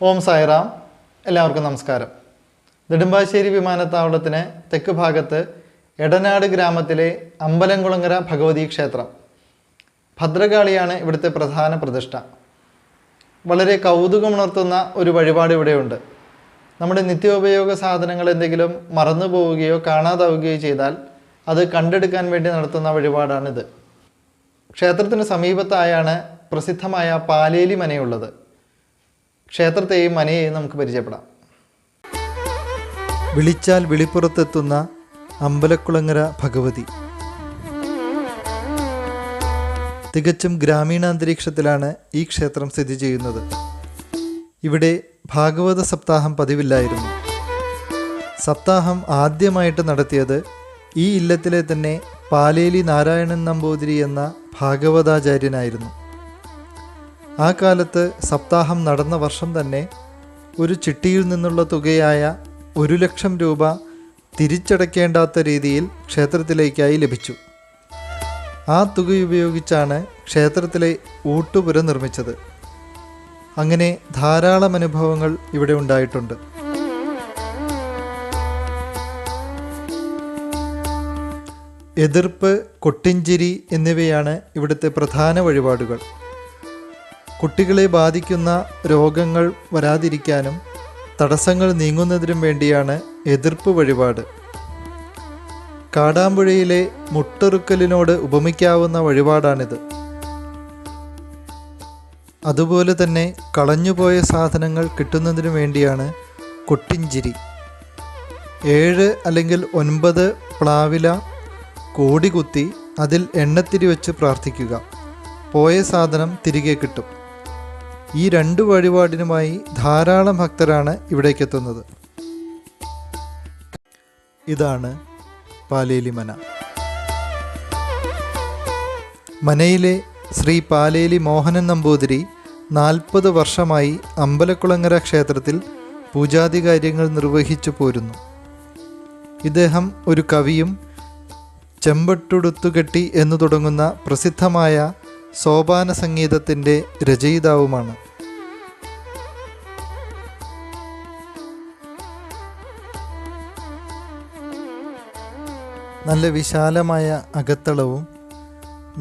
ഓം സായിറാം. എല്ലാവർക്കും നമസ്കാരം. നെടുമ്പാശ്ശേരി വിമാനത്താവളത്തിന് തെക്ക് ഭാഗത്ത് എടനാട് ഗ്രാമത്തിലെ അമ്പലംകുളങ്ങര ഭഗവതി ക്ഷേത്രം. ഭദ്രകാളിയാണ് ഇവിടുത്തെ പ്രധാന പ്രതിഷ്ഠ. വളരെ കൗതുകമുണർത്തുന്ന ഒരു വഴിപാട് ഇവിടെയുണ്ട്. നമ്മുടെ നിത്യോപയോഗ സാധനങ്ങൾ എന്തെങ്കിലും മറന്നു പോവുകയോ കാണാതാവുകയോ ചെയ്താൽ അത് കണ്ടെടുക്കാൻ വേണ്ടി നടത്തുന്ന വഴിപാടാണിത്. ക്ഷേത്രത്തിന് സമീപത്തായാണ് പ്രസിദ്ധമായ പാലേലി മനയുള്ളത്. ക്ഷേത്രത്തെയും മനയെയും നമുക്ക് പരിചയപ്പെടാം. വിളിച്ചാൽ വിളിപ്പുറത്തെത്തുന്ന അമ്പലക്കുളങ്ങര ഭഗവതി. തികച്ചും ഗ്രാമീണാന്തരീക്ഷത്തിലാണ് ഈ ക്ഷേത്രം സ്ഥിതി ചെയ്യുന്നത്. ഇവിടെ ഭാഗവത സപ്താഹം പതിവില്ലായിരുന്നു. സപ്താഹം ആദ്യമായിട്ട് നടത്തിയത് ഈ ഇല്ലത്തിലെ തന്നെ പാലേലി നാരായണൻ നമ്പൂതിരി എന്ന ഭാഗവതാചാര്യനായിരുന്നു. ആ കാലത്ത് സപ്താഹം നടന്ന വർഷം തന്നെ ഒരു ചിട്ടിയിൽ നിന്നുള്ള തുകയായ 1,00,000 രൂപ തിരിച്ചടയ്ക്കേണ്ടാത്ത രീതിയിൽ ക്ഷേത്രത്തിലേക്കായി ലഭിച്ചു. ആ തുക ഉപയോഗിച്ചാണ് ക്ഷേത്രത്തിലെ ഊട്ടുപുര നിർമ്മിച്ചത്. അങ്ങനെ ധാരാളം അനുഭവങ്ങൾ ഇവിടെ ഉണ്ടായിട്ടുണ്ട്. എതിർപ്പ്, കൊട്ടിഞ്ചിരി എന്നിവയാണ് ഇവിടുത്തെ പ്രധാന വഴിപാടുകൾ. കുട്ടികളെ ബാധിക്കുന്ന രോഗങ്ങൾ വരാതിരിക്കാനും തടസ്സങ്ങൾ നീങ്ങുന്നതിനും വേണ്ടിയാണ് എതിർപ്പ് വഴിപാട്. കാടാമ്പുഴയിലെ മുട്ടറുക്കലിനോട് ഉപമിക്കാവുന്ന വഴിപാടാണിത്. അതുപോലെ തന്നെ കളഞ്ഞുപോയ സാധനങ്ങൾ കിട്ടുന്നതിനു വേണ്ടിയാണ് കൊട്ടിഞ്ചിരി. 7 അല്ലെങ്കിൽ 9 പ്ലാവില കോടി കുത്തി അതിൽ എണ്ണത്തിരി വെച്ച് പ്രാർത്ഥിക്കുക. പോയ സാധനം തിരികെ കിട്ടും. ഈ 2 വഴിപാടിനുമായി ധാരാളം ഭക്തരാണ് ഇവിടേക്കെത്തുന്നത്. ഇതാണ് പാലേലി മന. മനയിലെ ശ്രീ പാലേലി മോഹനൻ നമ്പൂതിരി 40 വർഷമായി അമ്പലക്കുളങ്ങര ക്ഷേത്രത്തിൽ പൂജാതി കാര്യങ്ങൾ നിർവഹിച്ചു പോരുന്നു. ഇദ്ദേഹം ഒരു കവിയും ചെമ്പട്ടുടുത്തുകെട്ടി എന്നു തുടങ്ങുന്ന പ്രസിദ്ധമായ സോപാന സംഗീതത്തിൻ്റെ രചയിതാവുമാണ്. നല്ല വിശാലമായ അകത്തളവും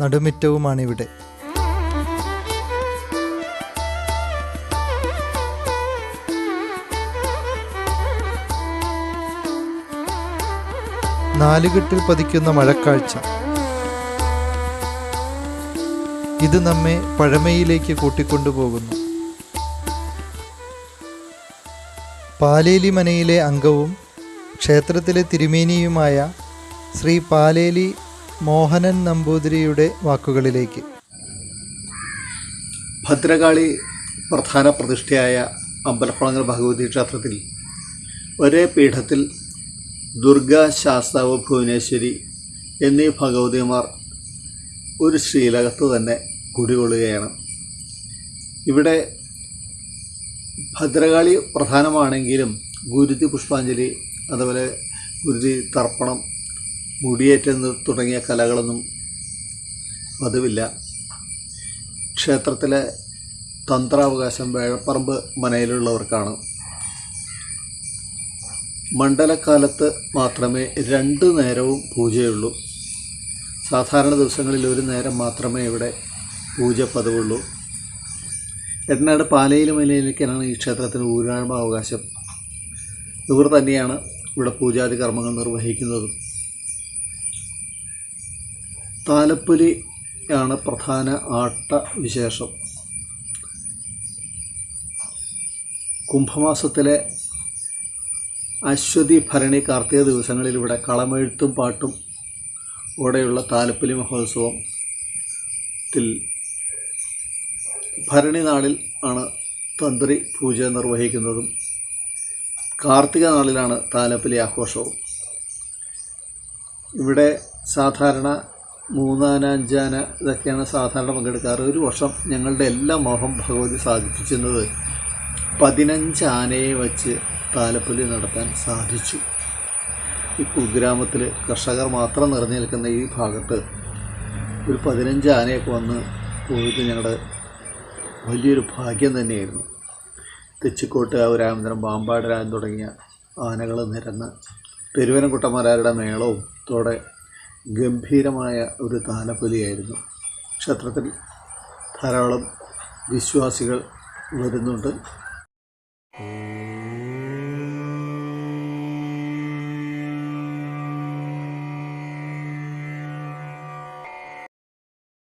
നടുമുറ്റവുമാണിവിടെ. നാലുകെട്ടിൽ പതിക്കുന്ന മഴക്കാഴ്ച. ഇത് നമ്മെ പഴമയിലേക്ക് കൂട്ടിക്കൊണ്ടുപോകുന്നു. പാലേലി മനയിലെ അംഗവും ക്ഷേത്രത്തിലെ തിരുമേനിയുമായ ശ്രീ പാലേലി മോഹനൻ നമ്പൂതിരിയുടെ വാക്കുകളിലേക്ക്. ഭദ്രകാളി പ്രധാന പ്രതിഷ്ഠയായ അമ്പലക്കുളങ്ങര ഭഗവതി ക്ഷേത്രത്തിൽ ഒരേ പീഠത്തിൽ ദുർഗ, ശാസ്താവ്, ഭുവനേശ്വരി എന്നീ ഭഗവതിമാർ ഒരു ശ്രീലകത്ത് തന്നെ കുടികൊള്ളുകയാണ്. ഇവിടെ ഭദ്രകാളി പ്രധാനമാണെങ്കിലും ഗുരുതി പുഷ്പാഞ്ജലി, അതുപോലെ ഗുരുതി തർപ്പണം, മുടിയേറ്റം തുടങ്ങിയ കലകളൊന്നും പതിവില്ല. ക്ഷേത്രത്തിലെ തന്ത്രാവകാശം വേഴപ്പറമ്പ് മനയിലുള്ളവർക്കാണ്. മണ്ഡലക്കാലത്ത് മാത്രമേ 2 നേരവും പൂജയുള്ളൂ. സാധാരണ ദിവസങ്ങളിൽ 1 നേരം മാത്രമേ ഇവിടെ പൂജ പതിവുള്ളൂ. എടനാട് പാലേലി മനയിലേക്കാണ് ഈ ക്ഷേത്രത്തിന് ഊരാണാവകാശം. ഇവർ തന്നെയാണ് ഇവിടെ പൂജാതി കർമ്മങ്ങൾ നിർവഹിക്കുന്നത്. താലപ്പൊലി ആണ് പ്രധാന ആട്ട വിശേഷം. കുംഭമാസത്തിലെ അശ്വതി, ഭരണി, കാർത്തിക ദിവസങ്ങളിൽ ഇവിടെ കളമെഴുത്തും പാട്ടും ഓടെയുള്ള താലപ്പൊലി മഹോത്സവത്തിൽ ഭരണി നാളിൽ ആണ് തന്ത്രി പൂജ നിർവഹിക്കുന്നതും കാർത്തിക നാളിലാണ് താലപ്പൊലി ആഘോഷവും. ഇവിടെ സാധാരണ 3 ആന, 5 ആന ഇതൊക്കെയാണ് സാധാരണ പങ്കെടുക്കാറ്. ഒരു വർഷം ഞങ്ങളുടെ എല്ലാ മോഹം ഭഗവതി സാധിപ്പിക്കുന്നത് 15 ആനയെ വച്ച് താലപ്പൊലി നടത്താൻ സാധിച്ചു. ഈ കുഗ്രാമത്തിൽ കർഷകർ മാത്രം നിറഞ്ഞു നിൽക്കുന്ന ഈ ഭാഗത്ത് ഒരു 15 ആനയൊക്കെ വന്ന് പോയിട്ട് ഞങ്ങളുടെ വലിയൊരു ഭാഗ്യം തന്നെയായിരുന്നു. തെച്ചിക്കോട്ട് രാമചന്ദ്രൻ പാമ്പാടരാൻ തുടങ്ങിയ ആനകൾ നിരന്ന് പെരുവനംകുട്ടന്മാരുടെ മേളവും തോടെ ഗംഭീരമായ ഒരു താലപ്പൊലിയായിരുന്നു. ക്ഷേത്രത്തിൽ ധാരാളം വിശ്വാസികൾ വരുന്നുണ്ട്.